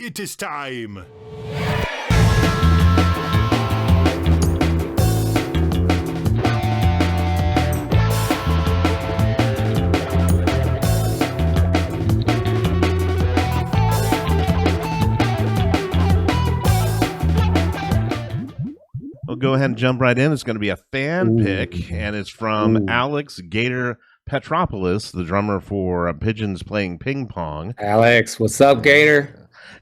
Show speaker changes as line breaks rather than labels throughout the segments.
It is time.
We'll go ahead and jump right in. It's going to be a fan pick, and it's from Alex Gator Petropolus, the drummer for Pigeons Playing Ping Pong.
Alex, what's up, Gator?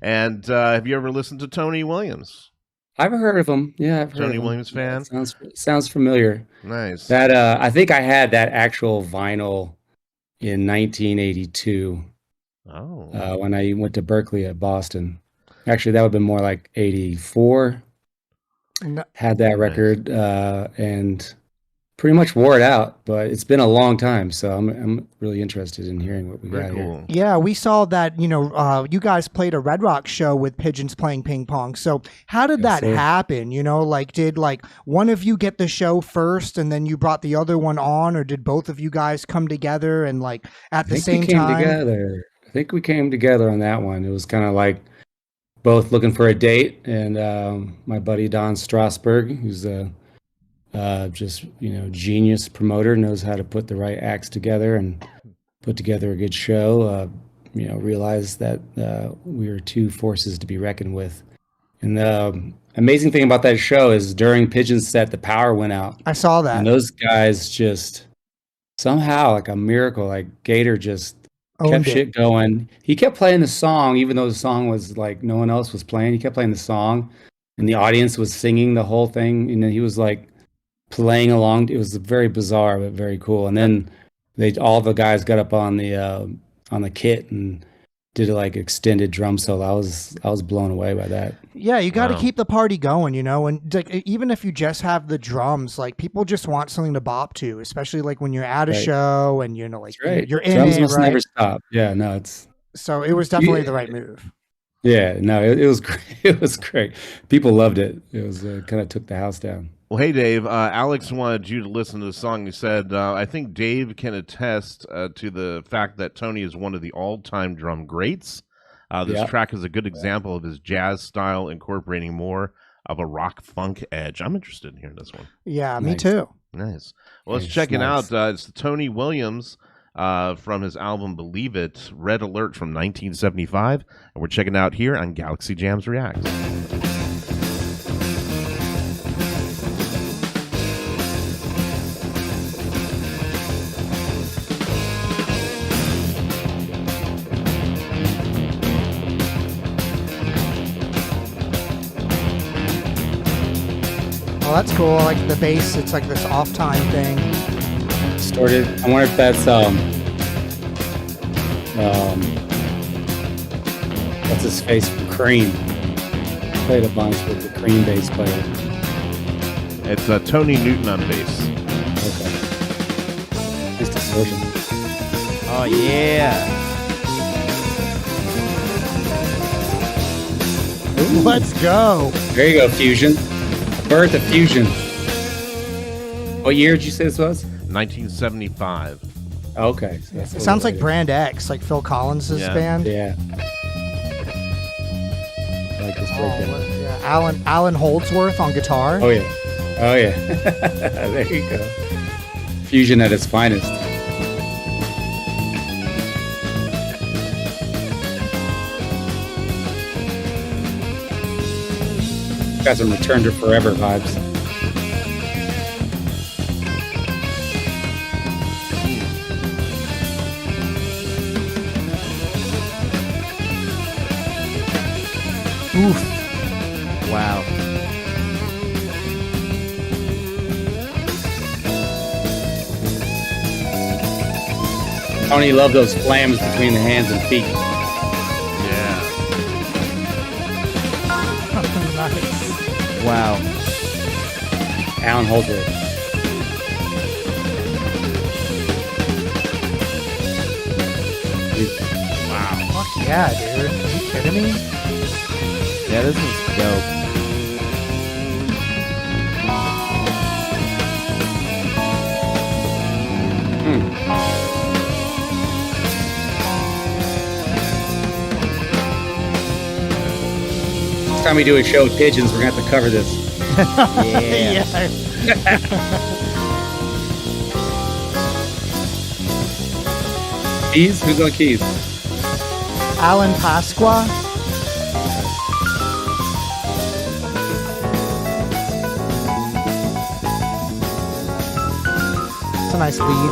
And have you ever listened to Tony Williams?
I've heard of him. Yeah, I've heard
Tony
of him.
Williams fan?
Yeah, sounds familiar.
Nice.
That I think I had that actual vinyl in 1982.
Oh.
When I went to Berkeley at Boston. Actually, that would have been more like 84. Had that record and pretty much wore it out, but it's been a long time, so I'm really interested in hearing what we got here.
Yeah, we saw that, you guys played a Red Rock show with Pigeons Playing Ping Pong. So how did that happen? Did one of you get the show first and then you brought the other one on, or did both of you guys come together and at the same time?
I think we came together on that one. It was kind of like both looking for a date, and my buddy Don Strasberg, who's a genius promoter, knows how to put the right acts together and put together a good show. Realized that we were two forces to be reckoned with. And the amazing thing about that show is during Pigeon's set, the power went out.
I saw that.
And those guys just somehow, like a miracle, like Gator just kept shit going. He kept playing the song, even though the song was like no one else was playing. He kept playing the song, and the audience was singing the whole thing. And then he was like playing along. It was very bizarre, but very cool. And then all the guys got up on the kit and did like extended drum solo. I was blown away by that.
Yeah, you got to keep the party going, and even if you just have the drums, people just want something to bop to, especially when you're at a show and you're in
drums
it,
must
right?
never stop. Yeah, no,
so it was definitely the right move.
Yeah, no, it was great. It was great. People loved it. It was kind of took the house down.
Well, hey, Dave, Alex wanted you to listen to the song. He said, I think Dave can attest to the fact that Tony is one of the all-time drum greats. This track is a good example of his jazz style incorporating more of a rock funk edge. I'm interested in hearing this one.
Yeah, me too.
Nice. Well, let's check it out. It's Tony Williams from his album Believe It, Red Alert from 1975. And we're checking it out here on Galaxy Jams Reacts.
Oh, that's cool. I like the bass. It's like this off time thing.
Distorted. I wonder if that's what's his face from Cream. Played a bunch with the Cream bass player.
It's Tony Newton on bass.
Okay. Nice distortion.
Oh yeah.
Ooh. Let's go.
There you go, Fusion. Birth of Fusion. What year did you say this was?
1975.
Okay. So
it sounds like Brand X, like Phil Collins' band.
Yeah. I like this breakdown.
Yeah. Alan Holdsworth on guitar.
Oh, yeah. Oh, yeah. There you go. Fusion at its finest. Got some Return to Forever vibes.
Oof.
Wow.
Tony loved those flams between the hands and feet.
Yeah.
Nice.
Wow.
Alan Holdsworth.
Wow. Fuck yeah, dude. Are you kidding me?
Yeah, this is dope.
time we do a show with pigeons, we're gonna have to cover this.
Yeah.
Keys? Who's on keys?
Alan Pasqua. It's a nice lead.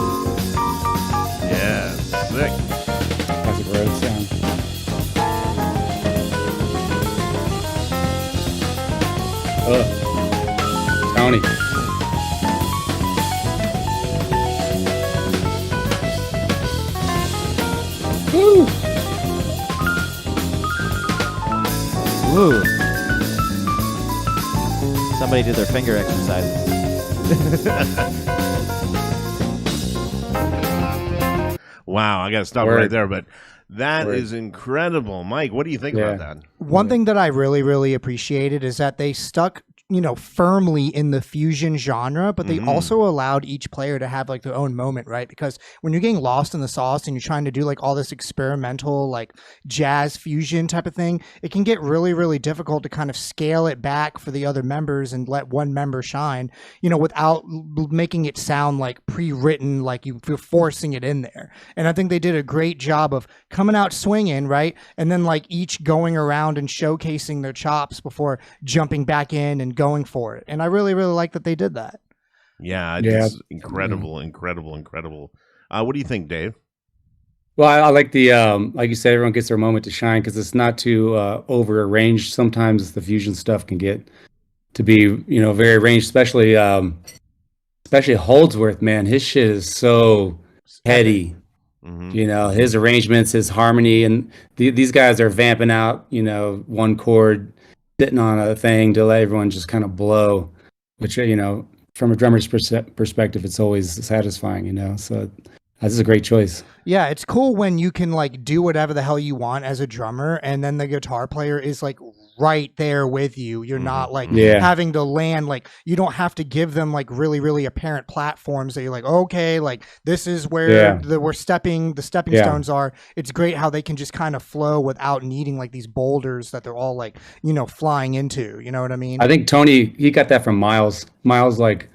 Yeah, sick.
Classic road sound. Tony. Woo!
Woo. Somebody did their finger exercises.
Wow, I got to stop right there, but that is incredible. Mike, what do you think about that?
One thing that I really, really appreciated is that they stuck, firmly in the fusion genre, but they also allowed each player to have like their own moment, right? Because when you're getting lost in the sauce and you're trying to do like all this experimental, like jazz fusion type of thing, it can get really, really difficult to kind of scale it back for the other members and let one member shine, without making it sound like pre-written, like you're forcing it in there. And I think they did a great job of coming out swinging, right? And then like each going around and showcasing their chops before jumping back in and going for it. And I really, really like that they did that.
Yeah, it's incredible. What do you think, Dave?
Well, I like the, like you said, everyone gets their moment to shine because it's not too over arranged. Sometimes the fusion stuff can get to be, very arranged, especially Holdsworth, man. His shit is so heady. His arrangements, his harmony, and these guys are vamping out, one chord, sitting on a thing to let everyone just kind of blow, which, from a drummer's perspective, it's always satisfying, so this is a great choice.
Yeah, it's cool when you can like do whatever the hell you want as a drummer, and then the guitar player is like right there with you. You're not like having to land, like you don't have to give them like really, really apparent platforms that you're like, okay, like this is where the stepping stones are. It's great how they can just kind of flow without needing like these boulders that they're all like, flying into. You know what I mean?
I think Tony, he got that from Miles. Miles like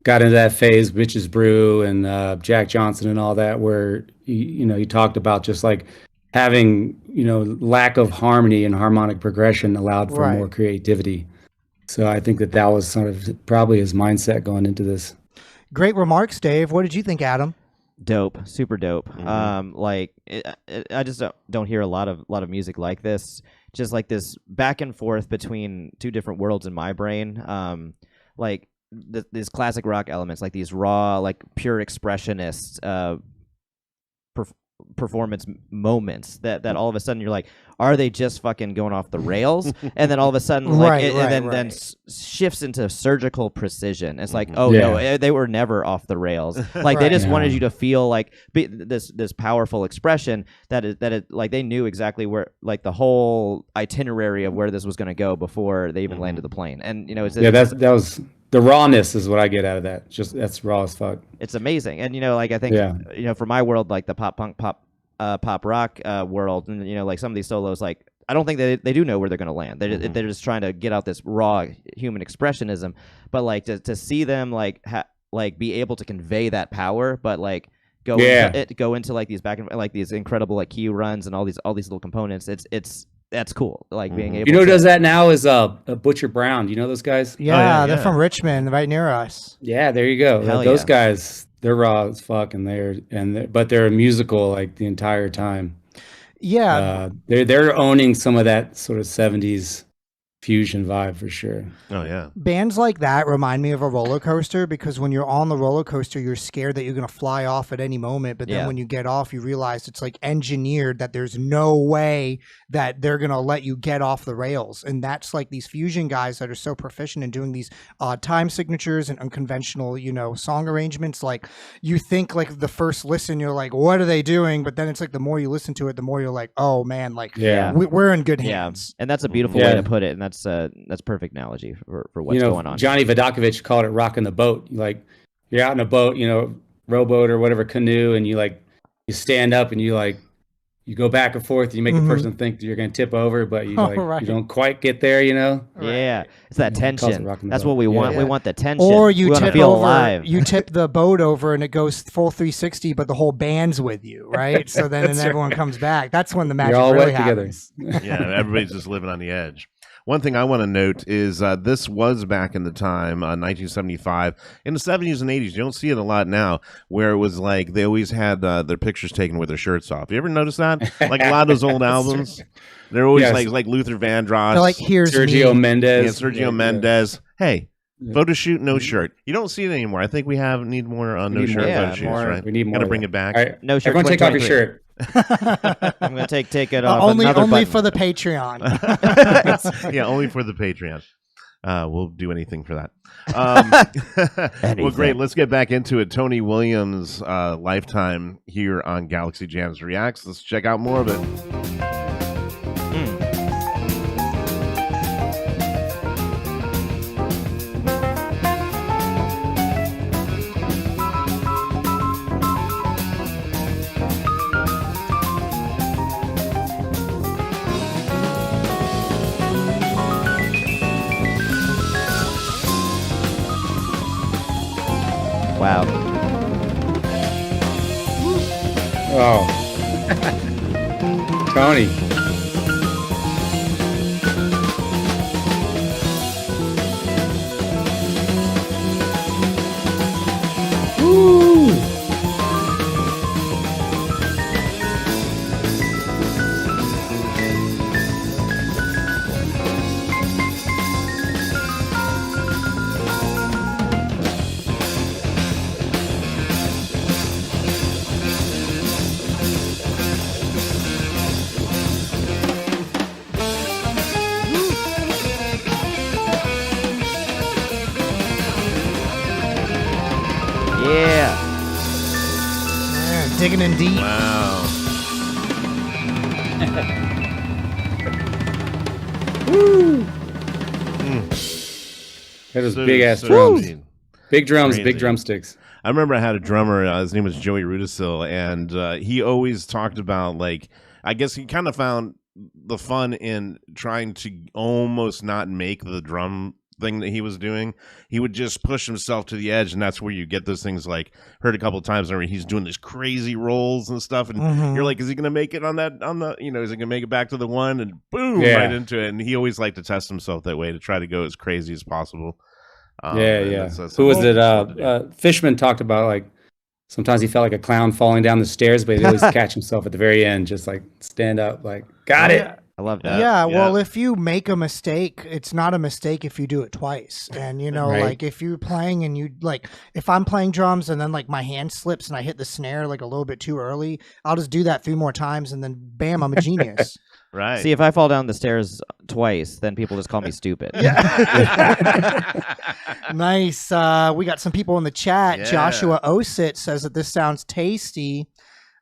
got into that phase, Bitches Brew and Jack Johnson and all that, where he talked about just like having lack of harmony and harmonic progression allowed for more creativity. So I think that was sort of probably his mindset going into this.
Great remarks, Dave. What did you think, Adam?
Dope, super dope. I just don't hear a lot of music like this. Just like this back and forth between two different worlds in my brain. These classic rock elements, like these raw, like pure expressionist performance moments that all of a sudden you're like, are they just fucking going off the rails? And then all of a sudden then shifts into surgical precision. It's like, no, they were never off the rails. Like they just wanted you to feel like this powerful expression that it like they knew exactly where, like the whole itinerary of where this was going to go before they even landed the plane. And that
was the rawness is what I get out of that. Just that's raw as fuck.
It's amazing. And I think for my world, like the pop punk, pop rock world, and like some of these solos, like I don't think they do know where they're going to land. They're just trying to get out this raw human expressionism. But like to see them like be able to convey that power, but like go into like these back and like these incredible like key runs and all these little components. That's cool. Like being able.
Who does that now is Butcher Brown. Do you know those guys?
Yeah, they're from Richmond, right near us.
Yeah, there you go. Those guys, they're raw as fuck, and but they're musical like the entire time.
Yeah,
they're owning some of that sort of 70s fusion vibe for sure.
Oh yeah.
Bands like that remind me of a roller coaster, because when you're on the roller coaster, you're scared that you're going to fly off at any moment. But then when you get off, you realize it's like engineered that there's no way that they're going to let you get off the rails. And that's like these fusion guys that are so proficient in doing these time signatures and unconventional, song arrangements. Like you think like the first listen, you're like, what are they doing? But then it's like the more you listen to it, the more you're like, oh man, like we're in good hands.
And that's a beautiful way to put it. And that's perfect analogy for what's going on.
Johnny Vodakovich called it rocking the boat. Like you're out in a boat, rowboat or whatever, canoe, and you stand up and you you go back and forth. You make the person think that you're going to tip over, but you you don't quite get there.
Yeah, it's that tension. That's what we want. We want the tension.
Or you tip
feel
over.
alive.
You tip the boat over, and it goes full 360, but the whole band's with you, right? So then everyone comes back. That's when the magic really happens.
Yeah, everybody's just living on the edge. One thing I want to note is this was back in the time, 1975. In the 70s and 80s, you don't see it a lot now, where it was like they always had their pictures taken with their shirts off. You ever notice that? Like a lot of those old albums, they're always like Luther Vandross.
They're like, here's
Sergio
me.
Mendes.
Yeah, Sergio Mendes. Hey, photo shoot, no shirt. You don't see it anymore. I think we need more no shirt photo shoots, right?
We need more.
Got to bring it back.
Right.
No shirt.
Everyone take off your shirt.
I'm going to take it off.
Only
button.
for the Patreon.
Yeah, only for the Patreon. We'll do anything for that. Well, great. Let's get back into it. Tony Williams' lifetime here on Galaxy Jams Reacts. Let's check out more of it.
Wow.
Oh. Tony. Woo.
Yeah, digging in deep.
Wow.
Woo. That was big ass drums. Big drums,
Crazy.
big drumsticks.
I remember I had a drummer. His name was Joey Rudisil, and he always talked about, like, I guess he kind of found the fun in trying to almost not make the drum thing that he was doing. He would just push himself to the edge, and that's where you get those things, like, heard a couple of times where he's doing these crazy rolls and stuff, and you're like, is he gonna make it on the is he gonna make it back to the one, and boom, right into it. And he always liked to test himself that way, to try to go as crazy as possible.
That's who was it? Fishman talked about, like, sometimes he felt like a clown falling down the stairs, but he'd always catch himself at the very end, just like stand up, like, got it.
I love that.
Yeah, well, if you make a mistake, it's not a mistake if you do it twice. And, like, if you're playing and you, like, if I'm playing drums and then, like, my hand slips and I hit the snare, like, a little bit too early, I'll just do that 3 more times and then, bam, I'm a genius.
Right.
See, if I fall down the stairs twice, then people just call me stupid.
Nice. We got some people in the chat.
Yeah.
Joshua Osit says that this sounds tasty.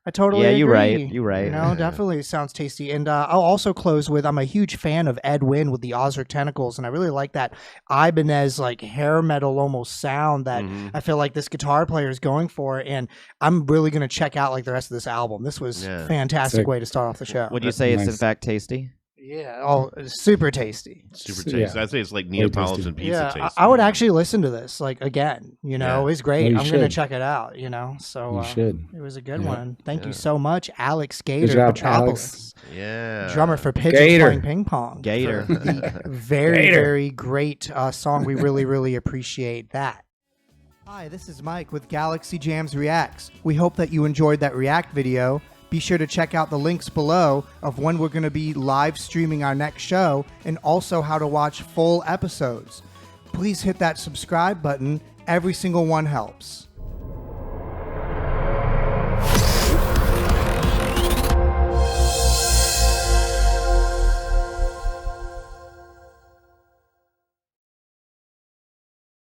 I totally agree.
You're right.
Definitely sounds tasty. And I'll also close with, I'm a huge fan of Ed Wynn with the Ozric Tentacles, and I really like that Ibanez, like, hair metal almost sound that I feel like this guitar player is going for, and I'm really going to check out, like, the rest of this album. This was a fantastic way to start off the show.
Would you say it's in fact tasty?
Yeah, super tasty.
Super tasty. Yeah. I'd say it's like Neapolitan pizza tasty.
I would actually listen to this, like, again. It's great. I'm going to check it out, So
you should.
It was a good one. Thank you so much, Alex Gator
Petropolus.
Petropolus. Drummer for Pigeons Playing Ping Pong.
Gator.
Very, very great song. We really, really appreciate that. Hi, this is Mike with Galaxy Jams Reacts. We hope that you enjoyed that React video. Be sure to check out the links below of when we're going to be live streaming our next show, and also how to watch full episodes. Please hit that subscribe button. Every single one helps.